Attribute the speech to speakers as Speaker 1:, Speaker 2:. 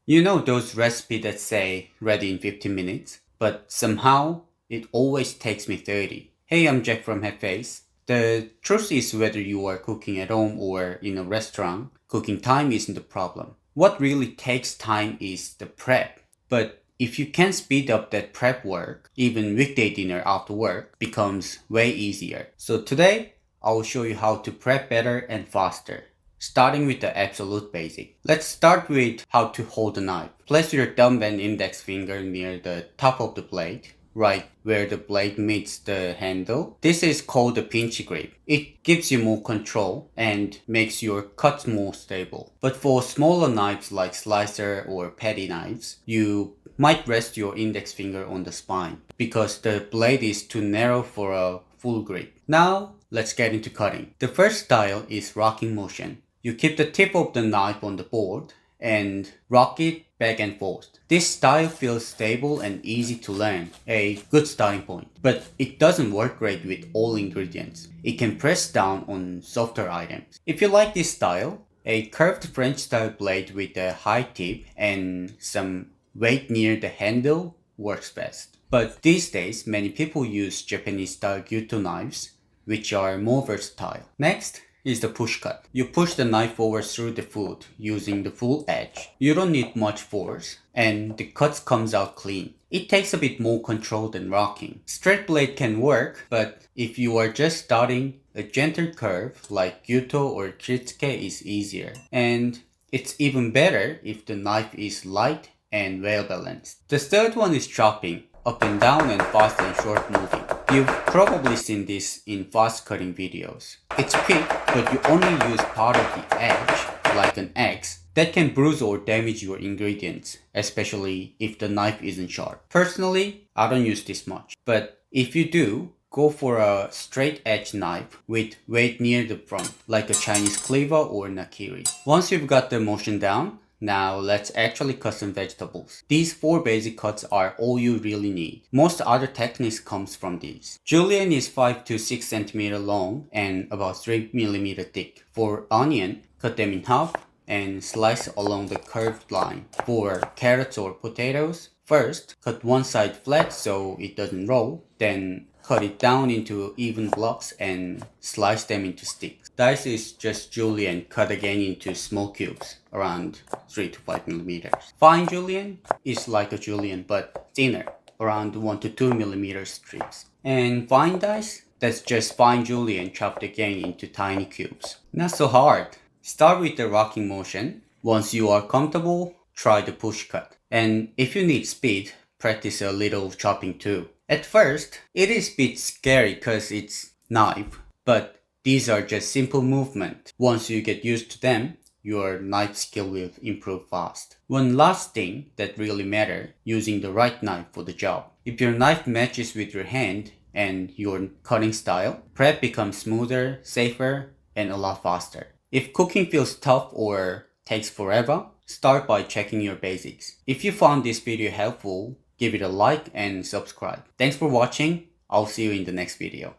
Speaker 1: You know those recipes that say ready in 15 minutes, but somehow it always takes me 30. Hey, I'm Jack from Hephais. The truth is, whether you are cooking at home or in a restaurant, cooking time isn't the problem. What really takes time is the prep. But if you can speed up that prep work, even weekday dinner after work becomes way easier. So today, I will show you how to prep better and faster. Starting with the absolute basic. Let's start with how to hold the knife. Place your thumb and index finger near the top of the blade, right where the blade meets the handle. This is called the pinch grip. It gives you more control and makes your cuts more stable. But for smaller knives like slicer or petty knives, you might rest your index finger on the spine because the blade is too narrow for a full grip. Now, let's get into cutting. The first style is rocking motion. You keep the tip of the knife on the board and rock it back and forth. This style feels stable and easy to learn, a good starting point. But it doesn't work great with all ingredients. It can press down on softer items. If you like this style, a curved French style blade with a high tip and some weight near the handle works best. But these days, many people use Japanese style gyuto knives, which are more versatile. Next is the push cut. You push the knife forward through the foot using the full edge. You don't need much force and the cut comes out clean. It takes a bit more control than rocking. Straight blade can work, but if you are just starting, a gentle curve like gyuto or kritsuke is easier. And it's even better if the knife is light and well balanced. The third one is chopping, up and down and fast and short moving. You've probably seen this in fast cutting videos. It's quick, but you only use part of the edge, like an axe, that can bruise or damage your ingredients, especially if the knife isn't sharp. Personally, I don't use this much, but if you do, go for a straight edge knife with weight near the front, like a Chinese cleaver or nakiri. Once you've got the motion down, now let's actually cut some vegetables. These 4 basic cuts are all you really need. Most other techniques comes from these. Julienne is 5 to 6 cm long and about 3 mm thick. For onion, cut them in half and slice along the curved line. For carrots or potatoes, first cut one side flat so it doesn't roll, then cut it down into even blocks and slice them into sticks. Dice is just julienne cut again into small cubes, around 3 to 5 millimeters. Fine julienne is like a julienne but thinner, around 1 to 2 millimeter strips. And fine dice, that's just fine julienne chopped again into tiny cubes. Not so hard. Start with the rocking motion. Once you are comfortable, try the push cut. And if you need speed, practice a little chopping too. At first, it is a bit scary because it's knife, but these are just simple movements. Once you get used to them, your knife skill will improve fast. One last thing that really matters, using the right knife for the job. If your knife matches with your hand and your cutting style, prep becomes smoother, safer, and a lot faster. If cooking feels tough or takes forever, start by checking your basics. If you found this video helpful, give it a like and subscribe. Thanks for watching. I'll see you in the next video.